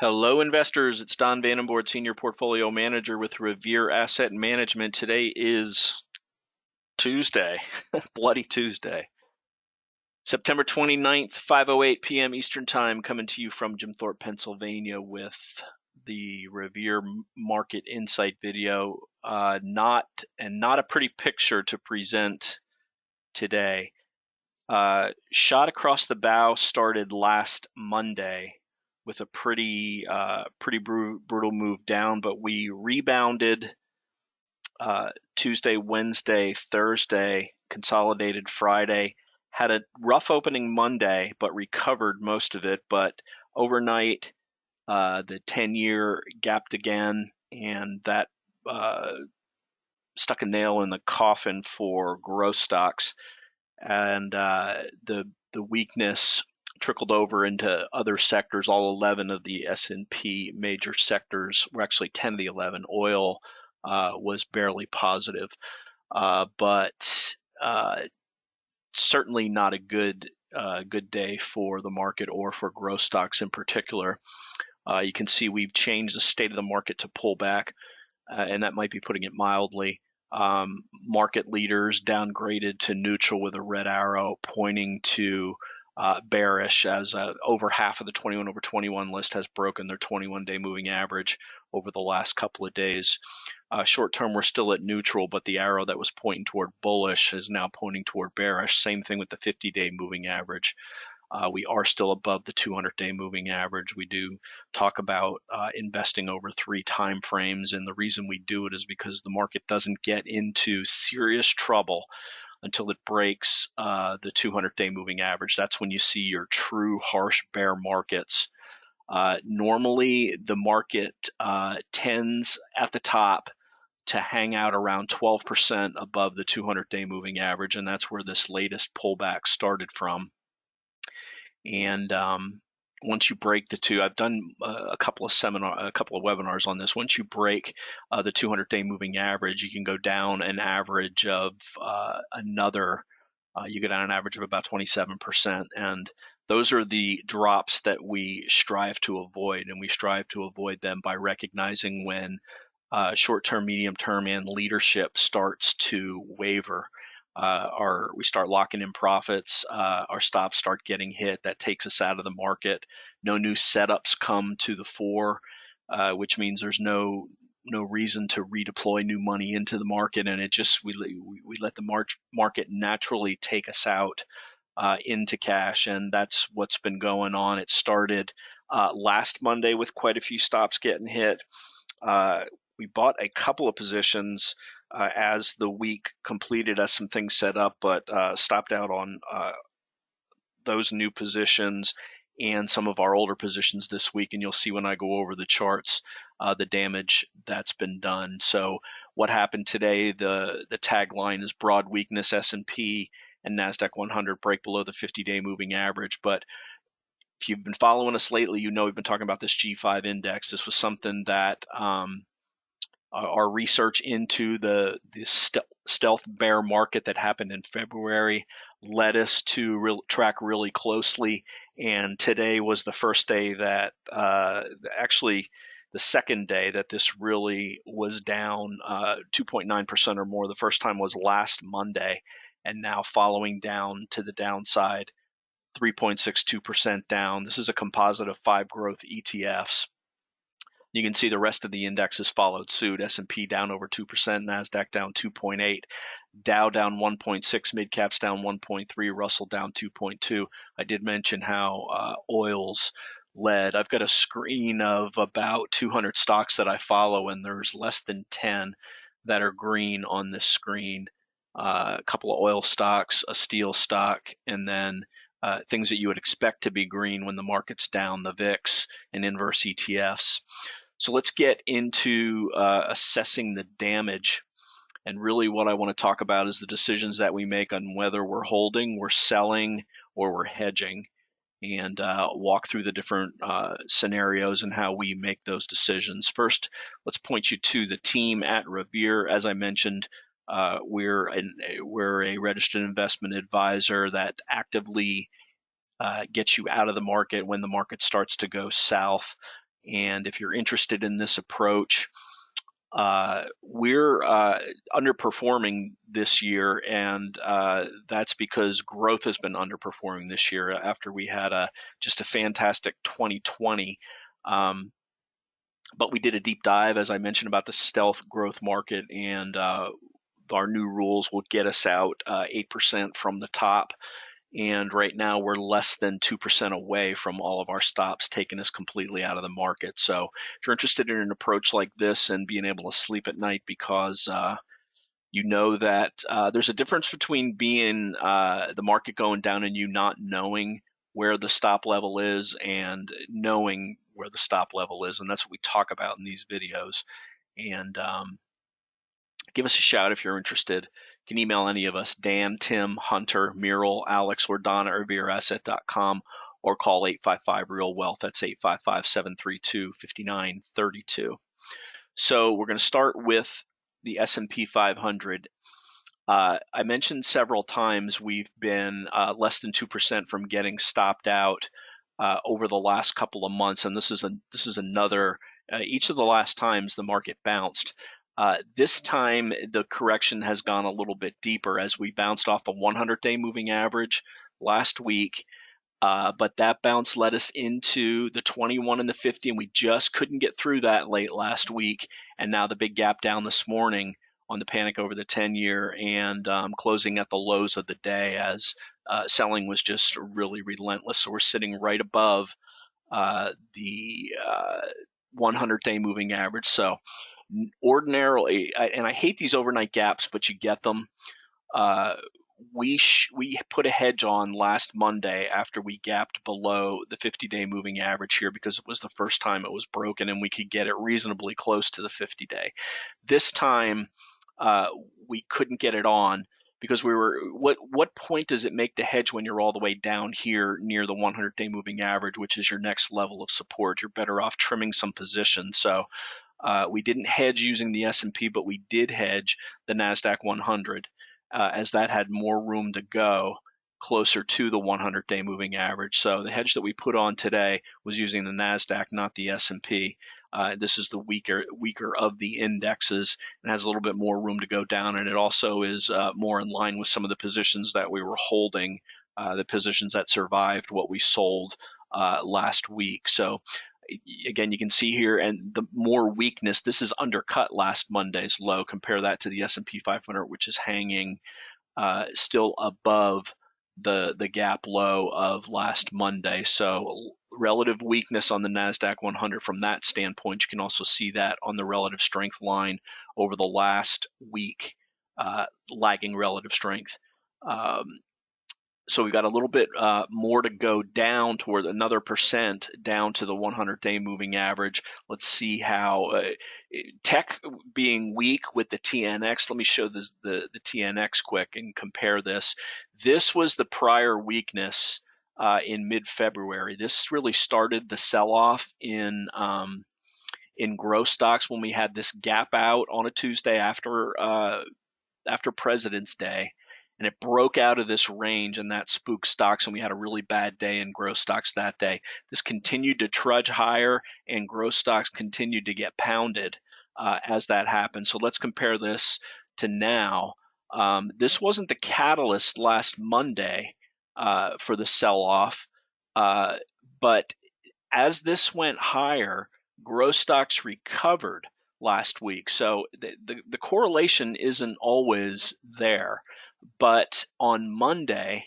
Hello, investors. It's Don Vandenbord, Senior Portfolio Manager with Revere Asset Management. Today is Tuesday, Bloody Tuesday, September 29th, 5:08 p.m. Eastern Time, coming to you from Jim Thorpe, Pennsylvania, with the Revere Market Insight video. Not a pretty picture to present today. Shot across the bow started last Monday with a pretty brutal move down, but we rebounded Tuesday, Wednesday, Thursday, consolidated Friday, had a rough opening Monday, but recovered most of it. But overnight, the 10-year gapped again, and that stuck a nail in the coffin for growth stocks. And the weakness trickled over into other sectors. All 11 of the S&P major sectors were actually 10 of the 11. Oil was barely positive, but certainly not a good day for the market or for growth stocks in particular. You can see we've changed the state of the market to pullback, and that might be putting it mildly. Market leaders downgraded to neutral with a red arrow pointing to bearish, as over half of the 21 over 21 list has broken their 21-day moving average over the last couple of days. Short term, we're still at neutral, but the arrow that was pointing toward bullish is now pointing toward bearish. Same thing with the 50-day moving average. We are still above the 200-day moving average. We do talk about investing over 3 time frames, and the reason we do it is because the market doesn't get into serious trouble until it breaks the 200-day moving average. That's when you see your true harsh bear markets. Normally, the market tends at the top to hang out around 12% above the 200-day moving average, and that's where this latest pullback started from. And once you break the two, I've done a couple of webinars on this. Once you break the 200-day moving average, you can go down an average of you go down an average of about 27%. And those are the drops that we strive to avoid. And we strive to avoid them by recognizing when short-term, medium-term, and leadership starts to waver. We start locking in profits, our stops start getting hit. That takes us out of the market. No new setups come to the fore, which means there's no reason to redeploy new money into the market, and we let the market naturally take us out into cash, and that's what's been going on. It started last Monday with quite a few stops getting hit. We bought a couple of positions as the week completed, as some things set up, but stopped out on those new positions and some of our older positions this week. And you'll see when I go over the charts the damage that's been done. So what happened today, the tagline is broad weakness, S&P and NASDAQ 100 break below the 50-day moving average. But if you've been following us lately, you know we've been talking about this G5 index. This was something that our research into the stealth bear market that happened in February led us to track really closely. And today was the first day that, actually the second day that this really was down 2.9% or more. The first time was last Monday, and now following down to the downside, 3.62% down. This is a composite of 5 growth ETFs. You can see the rest of the indexes followed suit. S&P down over 2%, NASDAQ down 2.8, Dow down 1.6, mid-caps down 1.3, Russell down 2.2. I did mention how oils led. I've got a screen of about 200 stocks that I follow, and there's less than 10 that are green on this screen. A couple of oil stocks, a steel stock, and then things that you would expect to be green when the market's down, the VIX and inverse ETFs. So let's get into assessing the damage. And really what I want to talk about is the decisions that we make on whether we're holding, we're selling, or we're hedging, and walk through the different scenarios and how we make those decisions. First, let's point you to the team at Revere. As I mentioned, we're a registered investment advisor that actively gets you out of the market when the market starts to go south. And if you're interested in this approach, we're underperforming this year, and that's because growth has been underperforming this year after we had just a fantastic 2020. But we did a deep dive, as I mentioned, about the stealth growth market, and our new rules will get us out 8% from the top. And right now we're less than 2% away from all of our stops taking us completely out of the market. So if you're interested in an approach like this and being able to sleep at night because you know that there's a difference between being the market going down and you not knowing where the stop level is and knowing where the stop level is. And that's what we talk about in these videos. And give us a shout if you're interested. You can email any of us, Dan, Tim, Hunter, Muriel, Alex, or Don at revereasset.com, or call 855-REAL-WEALTH. That's 855-732-5932. So we're going to start with the S&P 500. I mentioned several times we've been less than 2% from getting stopped out over the last couple of months, and this is another. Each of the last times the market bounced. This time the correction has gone a little bit deeper as we bounced off the 100-day moving average last week. But that bounce led us into the 21 and the 50, and we just couldn't get through that late last week. And now the big gap down this morning on the panic over the 10-year and closing at the lows of the day as selling was just really relentless. So we're sitting right above the 100-day moving average. So ordinarily, and I hate these overnight gaps, but you get them. We put a hedge on last Monday after we gapped below the 50-day moving average here because it was the first time it was broken and we could get it reasonably close to the 50-day. This time we couldn't get it on because we were. What point does it make to hedge when you're all the way down here near the 100-day moving average, which is your next level of support? You're better off trimming some positions. So we didn't hedge using the S&P, but we did hedge the NASDAQ 100 as that had more room to go closer to the 100-day moving average. So the hedge that we put on today was using the NASDAQ, not the S&P. This is the weaker of the indexes and has a little bit more room to go down. And it also is more in line with some of the positions that we were holding, the positions that survived what we sold last week. So again, you can see here, and the more weakness, this is undercut last Monday's low. Compare that to the S&P 500, which is hanging still above the gap low of last Monday. So relative weakness on the NASDAQ 100 from that standpoint. You can also see that on the relative strength line over the last week, lagging relative strength. So we've got a little bit more to go down toward another percent down to the 100-day moving average. Let's see how tech being weak with the TNX. Let me show this, the TNX quick and compare this. This was the prior weakness in mid-February. This really started the sell-off in growth stocks when we had this gap out on a Tuesday after President's Day. And it broke out of this range, and that spooked stocks, and we had a really bad day in growth stocks that day. This continued to trudge higher, and growth stocks continued to get pounded as that happened. So let's compare this to now. This wasn't the catalyst last Monday for the sell-off, but as this went higher, growth stocks recovered last week. So the correlation isn't always there. But on Monday,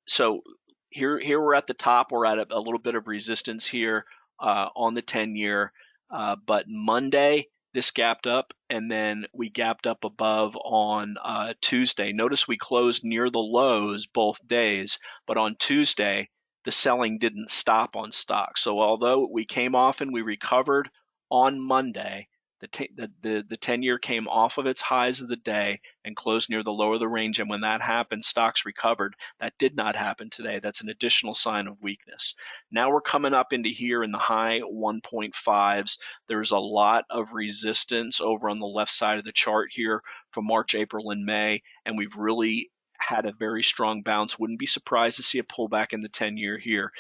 so here we're at the top. We're at a little bit of resistance here on the 10-year. But Monday, this gapped up, and then we gapped up above on Tuesday. Notice we closed near the lows both days, but on Tuesday, the selling didn't stop on stocks. So although we came off and we recovered on Monday, the 10-year came off of its highs of the day and closed near the lower of the range. And when that happened, stocks recovered. That did not happen today. That's an additional sign of weakness. Now we're coming up into here in the high 1.5s. There's a lot of resistance over on the left side of the chart here from March, April, and May. And we've really had a very strong bounce. Wouldn't be surprised to see a pullback in the 10-year here.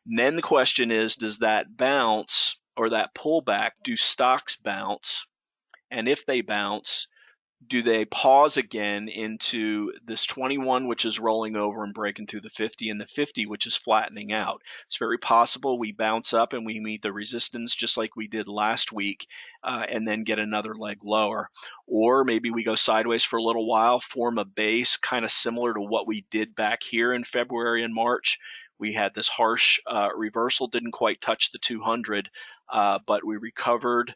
And then the question is, does that bounce or that pullback, do stocks bounce? And if they bounce, do they pause again into this 21, which is rolling over and breaking through the 50, and the 50, which is flattening out? It's very possible we bounce up and we meet the resistance just like we did last week, and then get another leg lower. Or maybe we go sideways for a little while, form a base kind of similar to what we did back here in February and March. We had this harsh reversal, didn't quite touch the 200, but we recovered,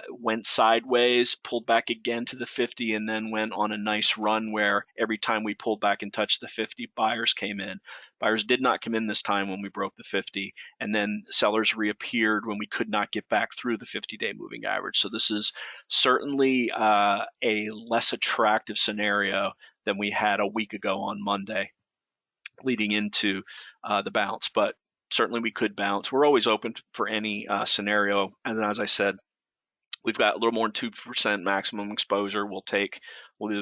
went sideways, pulled back again to the 50, and then went on a nice run where every time we pulled back and touched the 50, buyers came in. Buyers did not come in this time when we broke the 50, and then sellers reappeared when we could not get back through the 50-day moving average. So this is certainly a less attractive scenario than we had a week ago on Monday leading into the bounce, but certainly we could bounce. We're always open for any scenario, and as I said, we've got a little more than 2% maximum exposure. We'll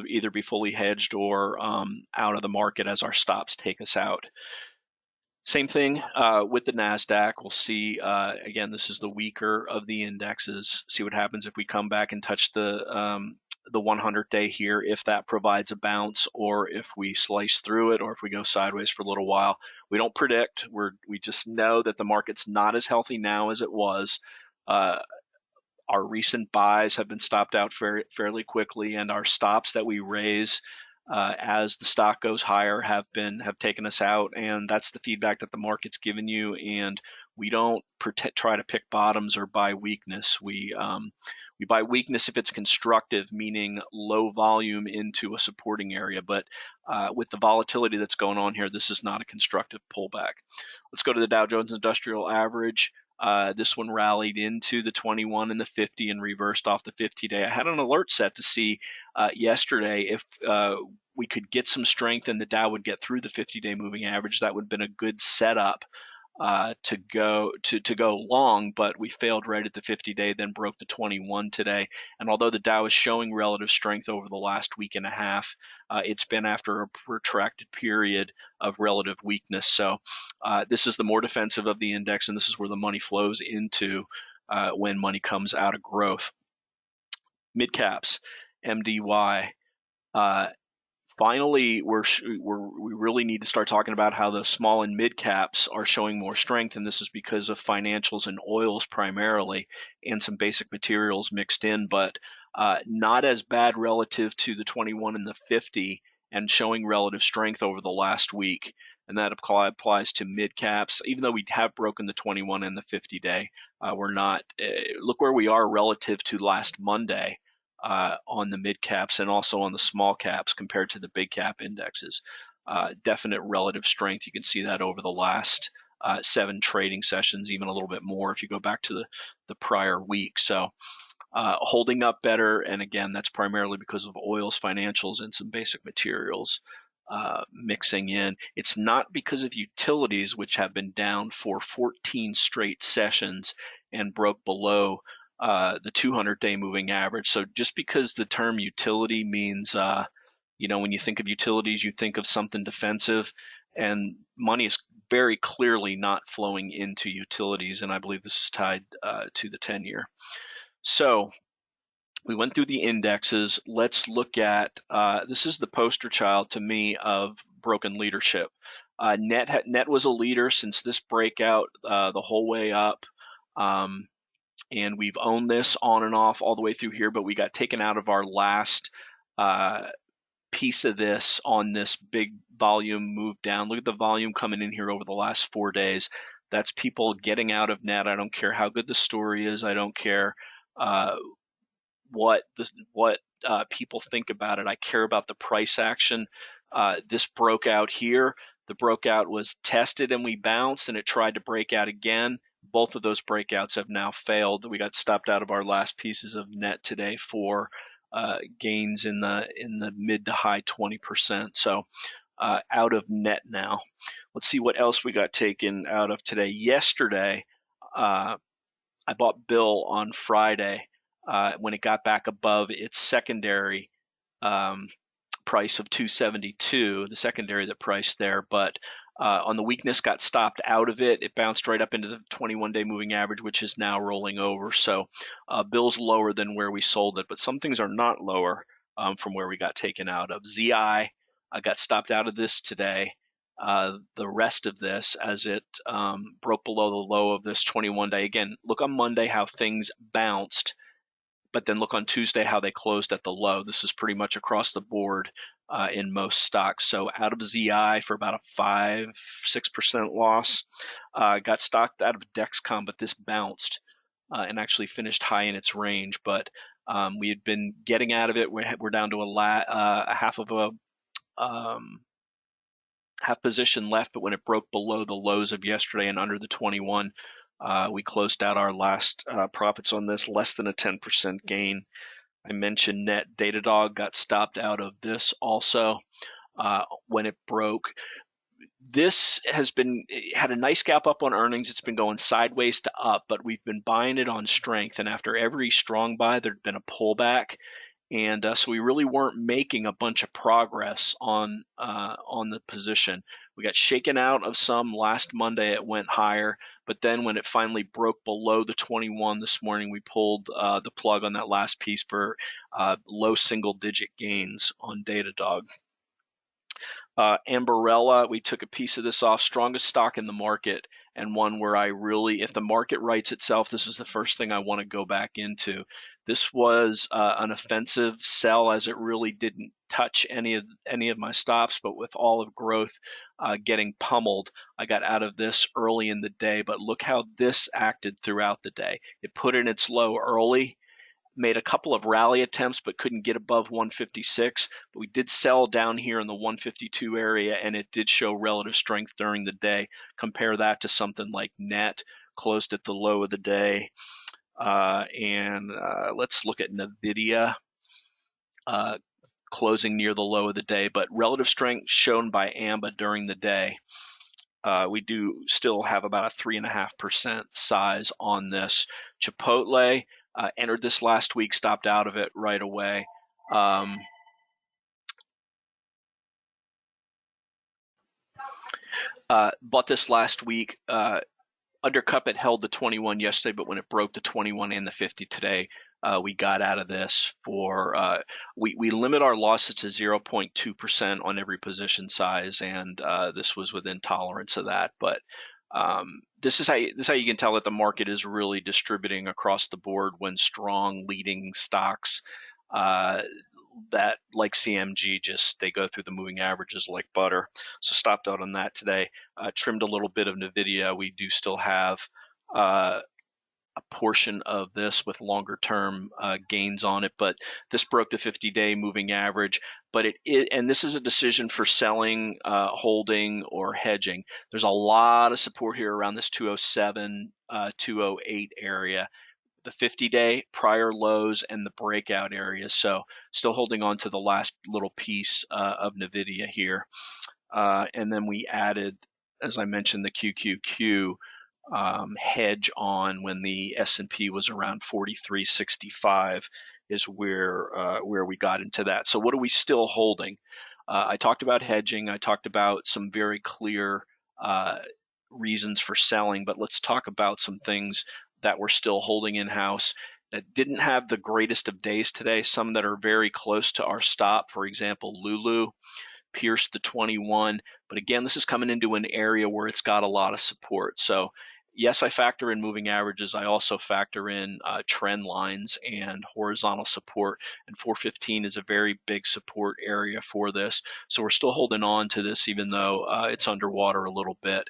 either be fully hedged or out of the market as our stops take us out. Same thing with the NASDAQ. We'll see, again, this is the weaker of the indexes. See what happens if we come back and touch the 100-day here, if that provides a bounce, or if we slice through it, or if we go sideways for a little while. We don't predict. We just know that the market's not as healthy now as it was. Our recent buys have been stopped out fairly quickly, and our stops that we raise as the stock goes higher have taken us out, and that's the feedback that the market's given you. And we don't try to pick bottoms or buy weakness. We buy weakness if it's constructive, meaning low volume into a supporting area. But with the volatility that's going on here, this is not a constructive pullback. Let's go to the Dow Jones Industrial Average. This one rallied into the 21 and the 50 and reversed off the 50-day. I had an alert set to see yesterday if we could get some strength and the Dow would get through the 50-day moving average. That would have been a good setup to go long, but we failed right at the 50-day, then broke the 21 today. And although the Dow is showing relative strength over the last week and a half, it's been after a protracted period of relative weakness. So this is the more defensive of the index, and this is where the money flows into when money comes out of growth. Mid caps, MDY. Finally, we really need to start talking about how the small and mid caps are showing more strength, and this is because of financials and oils primarily, and some basic materials mixed in, but not as bad relative to the 21 and the 50, and showing relative strength over the last week. And that applies to mid caps, even though we have broken the 21 and the 50-day. We're not. Look where we are relative to last Monday. On the mid caps and also on the small caps compared to the big cap indexes. Definite relative strength. You can see that over the last 7 trading sessions, even a little bit more if you go back to the prior week. So holding up better, and again, that's primarily because of oils, financials, and some basic materials mixing in. It's not because of utilities, which have been down for 14 straight sessions and broke below the 200-day moving average. So just because the term utility means, when you think of utilities, you think of something defensive, and money is very clearly not flowing into utilities, and I believe this is tied to the 10-year. So we went through the indexes. Let's look at, this is the poster child to me of broken leadership. Net was a leader since this breakout the whole way up. And we've owned this on and off all the way through here, but we got taken out of our last piece of this on this big volume move down. Look at the volume coming in here over the last 4 days. That's people getting out of net. I don't care how good the story is. I don't care what people think about it. I care about the price action. This broke out here. The breakout was tested and we bounced, and it tried to break out again. Both of those breakouts have now failed. We got stopped out of our last pieces of net today for gains in the mid to high 20%. So out of net now. Let's see what else we got taken out of today. Yesterday, I bought Bill on Friday when it got back above its secondary price of 272, the secondary that priced there, but On the weakness, got stopped out of it. It bounced right up into the 21-day moving average, which is now rolling over. So Bill's lower than where we sold it, but some things are not lower from where we got taken out of. ZI got stopped out of this today. The rest of this, as it broke below the low of this 21-day. Again, look on Monday how things bounced, but then look on Tuesday how they closed at the low. This is pretty much across the board in most stocks. So out of ZI for about a 5-6% loss. Got stocked out of Dexcom, but this bounced and actually finished high in its range. But we had been getting out of it. We're down to a half of a half position left, but when it broke below the lows of yesterday and under the 21, we closed out our last profits on this, less than a 10% gain. I mentioned net. Datadog got stopped out of this also when it broke. This has had a nice gap up on earnings. It's been going sideways to up, but we've been buying it on strength. And after every strong buy, there'd been a pullback. And so we really weren't making a bunch of progress on the position. We got shaken out of some last Monday. It went higher, but then when it finally broke below the 21 this morning, we pulled the plug on that last piece for low single-digit gains on Datadog. Ambarella, we took a piece of this off. Strongest stock in the market, and one where I really, if the market rights itself, this is the first thing I want to go back into. This was an offensive sell, as it really didn't touch any of my stops, but with all of growth getting pummeled, I got out of this early in the day. But look how this acted throughout the day. It put in its low early, made a couple of rally attempts but couldn't get above 156, but we did sell down here in the 152 area, and it did show relative strength during the day. Compare that to something like net, closed at the low of the day. And let's look at NVIDIA, closing near the low of the day, but relative strength shown by AMBA during the day. We do still have about a 3.5% size on this. Chipotle entered this last week, stopped out of it right away. Bought this last week. Undercup, it held the 21 yesterday, but when it broke the 21 and the 50 today, we got out of this for, we limit our losses to 0.2% on every position size, and this was within tolerance of that. But this is how you can tell that the market is really distributing across the board when strong leading stocks that, like CMG, just they go through the moving averages like butter. So stopped out on that today. Trimmed a little bit of NVIDIA. We do still have a portion of this with longer term gains on it, but this broke the 50-day moving average. But and this is a decision for selling, holding, or hedging. There's a lot of support here around this 207, 208 area, the 50-day prior lows and the breakout areas. So still holding on to the last little piece of NVIDIA here. And then we added, as I mentioned, the QQQ hedge on when the S&P was around 43.65 is where we got into that. So what are we still holding? I talked about hedging. I talked about some very clear reasons for selling, but let's talk about some things that we're still holding in-house that didn't have the greatest of days today, some that are very close to our stop. For example, Lulu pierced the 21, but again, this is coming into an area where it's got a lot of support. So yes, I factor in moving averages. I also factor in trend lines and horizontal support, and 415 is a very big support area for this. So we're still holding on to this even though it's underwater a little bit.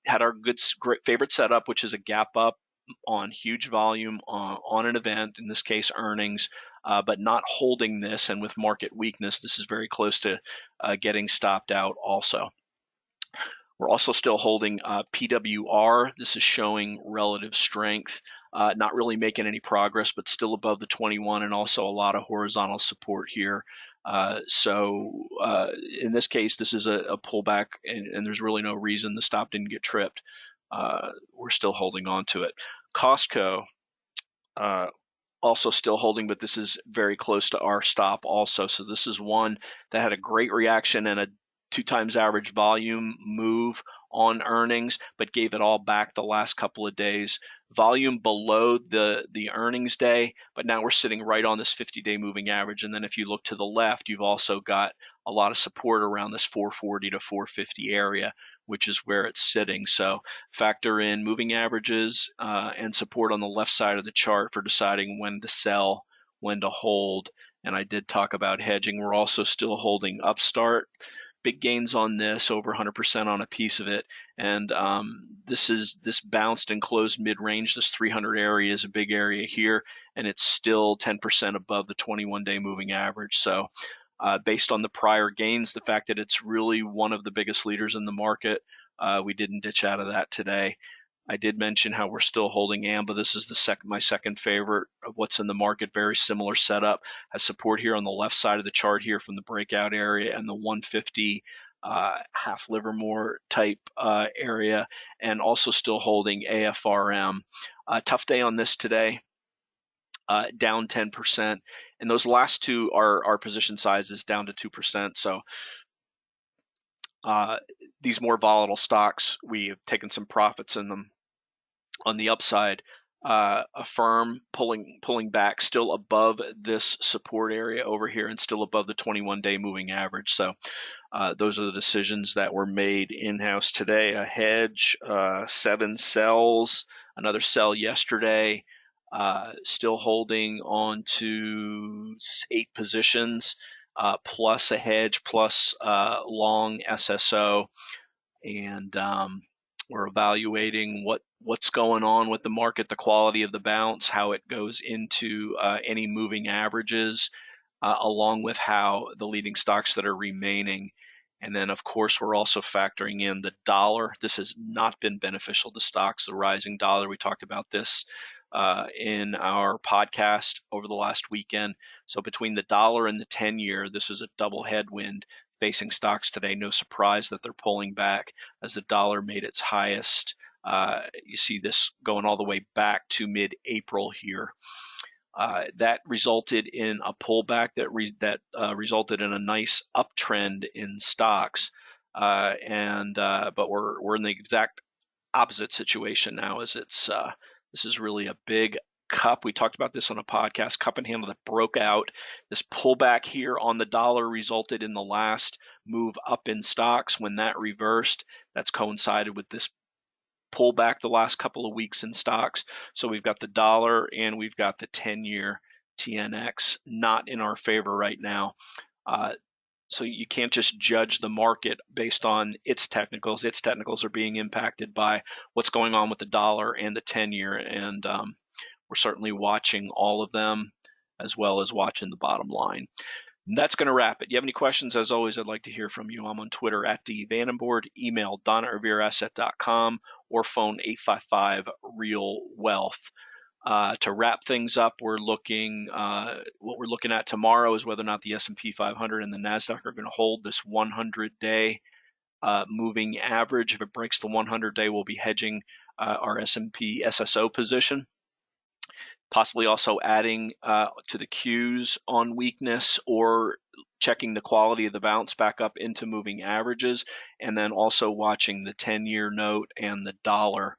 Had our great favorite setup, which is a gap up on huge volume on an event, in this case earnings, but not holding this, and with market weakness, this is very close to getting stopped out also. We're also still holding PWR. This is showing relative strength, not really making any progress, but still above the 21, and also a lot of horizontal support here. So in this case, this is a pullback, and there's really no reason the stop didn't get tripped. We're still holding on to it. Costco, also still holding, but this is very close to our stop also. So this is one that had a great reaction and 2 times average volume move on earnings, but gave it all back the last couple of days. Volume below the earnings day, but now we're sitting right on this 50-day moving average. And then if you look to the left, you've also got a lot of support around this 440 to 450 area, which is where it's sitting. So factor in moving averages and support on the left side of the chart for deciding when to sell, when to hold. And I did talk about hedging. We're also still holding Upstart. Big gains on this, over 100% on a piece of it. And this bounced and closed mid-range. This 300 area is a big area here, and it's still 10% above the 21-day moving average. So based on the prior gains, the fact that it's really one of the biggest leaders in the market, we didn't ditch out of that today. I did mention how we're still holding AMBA. This is my second favorite of what's in the market. Very similar setup. Has support here on the left side of the chart here from the breakout area and the 150 half Livermore type area, and also still holding AFRM. Tough day on this today. Down 10%, and those last two are position sizes down to 2%. So these more volatile stocks, we have taken some profits in them. On the upside, Affirm pulling back, still above this support area over here, and still above the 21-day moving average. So those are the decisions that were made in-house today. A Hedge, 7 sells, another sell yesterday. Still holding on to 8 positions, plus a Hedge, plus long SSO, and we're evaluating what's going on with the market, the quality of the bounce, how it goes into any moving averages, along with how the leading stocks that are remaining. And then, of course, we're also factoring in the dollar. This has not been beneficial to stocks, the rising dollar. We talked about this in our podcast over the last weekend. So between the dollar and the 10-year, this is a double headwind facing stocks today. No surprise that they're pulling back as the dollar made its highest. You see this going all the way back to mid-April here. That resulted in a pullback that resulted in a nice uptrend in stocks, but we're in the exact opposite situation now. As this is really a big cup. We talked about this on a podcast, cup and handle that broke out. This pullback here on the dollar resulted in the last move up in stocks. When that reversed, that's coincided with this pullback the last couple of weeks in stocks. So we've got the dollar and we've got the 10-year TNX not in our favor right now. So you can't just judge the market based on its technicals. Its technicals are being impacted by what's going on with the dollar and the 10-year, and we're certainly watching all of them as well as watching the bottom line. And that's going to wrap it. You have any questions? As always, I'd like to hear from you. I'm on Twitter at Vandenbord, email don@revereasset.com, or phone 855-REAL-WEALTH. To wrap things up, what we're looking at tomorrow is whether or not the S&P 500 and the NASDAQ are going to hold this 100-day moving average. If it breaks the 100-day, we'll be hedging our S&P SSO position, possibly also adding to the Qs on weakness or checking the quality of the bounce back up into moving averages, and then also watching the 10-year note and the dollar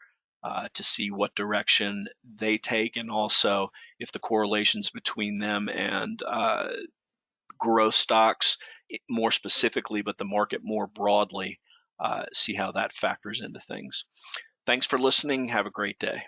to see what direction they take, and also if the correlations between them and growth stocks more specifically, but the market more broadly, see how that factors into things. Thanks for listening. Have a great day.